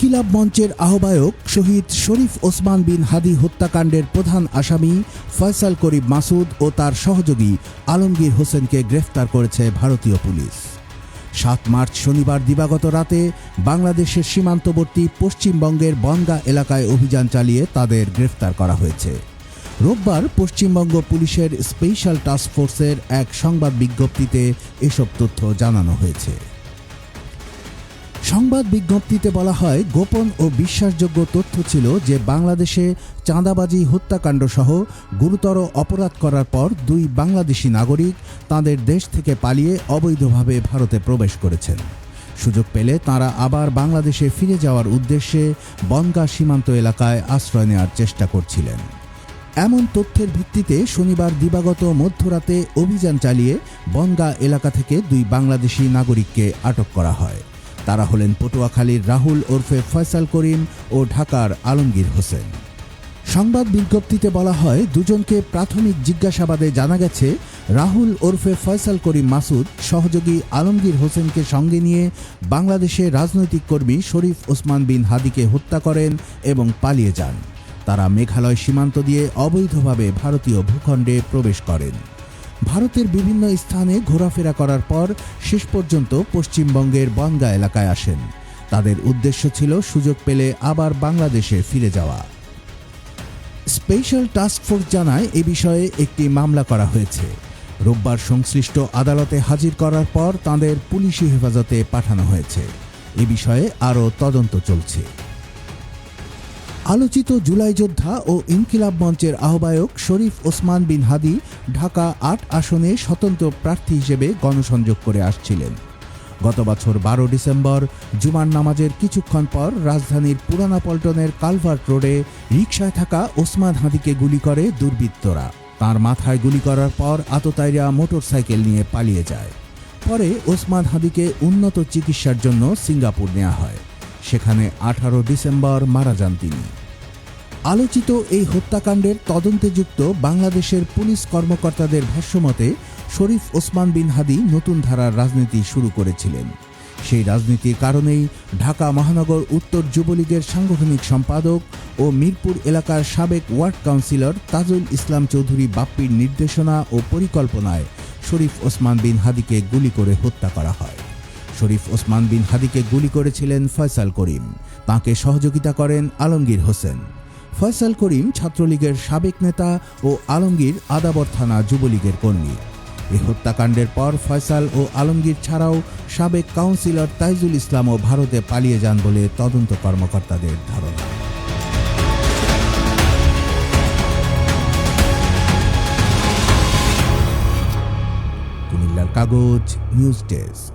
ইনকিলাব মঞ্চের আহ্বায়ক শহীদ শরীফ ওসমান বিন হাদি হত্যাকাণ্ডের প্রধান আসামি ফয়সাল করিম মাসুদ ও তার সহযোগী আলমগীর হোসেনকে গ্রেফতার করেছে ভারতীয় পুলিশ। ৭ মার্চ শনিবার দিবাগত রাতে বাংলাদেশের সীমান্তবর্তী পশ্চিমবঙ্গের বনগাঁ এলাকায় অভিযান চালিয়ে তাদের গ্রেফতার করা হয়েছে। রোববার পশ্চিমবঙ্গ পুলিশের স্পেশাল টাস্ক ফোর্সের এক সংবাদ বিজ্ঞপ্তিতে এসব তথ্য জানানো হয়েছে। সংবাদ বিজ্ঞপ্তিতে বলা হয়, গোপন ও বিশ্বাসযোগ্য তথ্য ছিল যে বাংলাদেশে চাঁদাবাজি, হত্যাকাণ্ড সহ গুরুতর অপরাধ করার পর 2 বাংলাদেশি নাগরিক তাঁদের দেশ থেকে পালিয়ে অবৈধভাবে ভারতে প্রবেশ করেছেন। সুযোগ পেলে তাঁরা আবার বাংলাদেশে ফিরে যাওয়ার উদ্দেশ্যে বনগাঁ সীমান্ত এলাকায় আশ্রয় নেওয়ার চেষ্টা করছিলেন। এমন তথ্যের ভিত্তিতে শনিবার দিবাগত মধ্যরাতে অভিযান চালিয়ে বনগাঁ এলাকা থেকে 2 বাংলাদেশি নাগরিককে আটক করা হয়। তারা হলেন পটুয়াখালীর রাহুল ওরফে ফয়সাল করিম ও ঢাকার আলমগীর হোসেন। সংবাদ বিজ্ঞপ্তিতে বলা হয়, দুজনকে প্রাথমিক জিজ্ঞাসাবাদে জানা গেছে রাহুল ওরফে ফয়সাল করিম মাসুদ সহযোগী আলমগীর হোসেনকে সঙ্গে নিয়ে বাংলাদেশের রাজনৈতিক কর্মী শরীফ ওসমান বিন হাদিকে হত্যা করেন এবং পালিয়ে যান। তারা মেঘালয় সীমান্ত দিয়ে অবৈধভাবে ভারতীয় ভূখণ্ডে প্রবেশ করেন। ভারতের বিভিন্ন স্থানে ঘোরাফেরা করার পর শেষ পর্যন্ত পশ্চিমবঙ্গের বনগাঁ এলাকায় আসেন। তাদের উদ্দেশ্য ছিল সুযোগ পেলে আবার বাংলাদেশে ফিরে যাওয়া। স্পেশাল টাস্ক ফোর্স জানায়, এ বিষয়ে একটি মামলা করা হয়েছে। রোববার সংশ্লিষ্ট আদালতে হাজির করার পর তাঁদের পুলিশি হেফাজতে পাঠানো হয়েছে। এ বিষয়ে আরও তদন্ত চলছে। আলোচিত জুলাই যোদ্ধা ও ইনকিলাব মঞ্চের আহ্বায়ক শরীফ ওসমান বিন হাদি ঢাকা 8 আসনে স্বতন্ত্র প্রার্থী হিসেবে গণসংযোগ করে আসছিলেন। গত বছর 12 ডিসেম্বর জুমার নামাজের কিছুক্ষণ পর রাজধানীর পুরানা পল্টনের কালভার্ট রোডে রিকশায় থাকা ওসমান হাদিকে গুলি করে দুর্বৃত্তরা। তার মাথায় গুলি করার পর আততায়ীরা মোটরসাইকেল নিয়ে পালিয়ে যায়। পরে ওসমান হাদিকে উন্নত চিকিৎসার জন্য সিঙ্গাপুর নেওয়া হয়। সেখানে 18 ডিসেম্বর মারা যান তিনি। আলোচিত এই হত্যাকাণ্ডের তদন্তে যুক্ত বাংলাদেশের পুলিশ কর্মকর্তাদের ভাষ্যমতে শরীফ ওসমান বিন হাদি নতুন ধারার রাজনীতি শুরু করেছিলেন। সেই রাজনীতির কারণেই ঢাকা মহানগর উত্তর যুবলীগের সাংগঠনিক সম্পাদক ও মিরপুর এলাকার সাবেক ওয়ার্ড কাউন্সিলর তাজুল ইসলাম চৌধুরী বাপ্পির নির্দেশনা ও পরিকল্পনায় শরীফ ওসমান বিন হাদিকে গুলি করে হত্যা করা হয়। শরীফ ওসমান বিন হাদিকে গুলি করেছিলেন ফয়সাল করিম। তাঁকে সহযোগিতা করেন আলমগীর হোসেন। ফয়সাল করিম ছাত্রলীগের সাবেক নেতা ও আলমগীর আদাবর থানা যুবলীগের কর্মী। এই হত্যাকাণ্ডের পর ফয়সাল ও আলমগীর ছাড়াও সাবেক কাউন্সিলর তাইজুল ইসলামও ভারতে পালিয়ে যান বলে তদন্ত কর্মকর্তাদের ধারণা। কুমিল্লার কাগজ নিউজ ডেস্ক।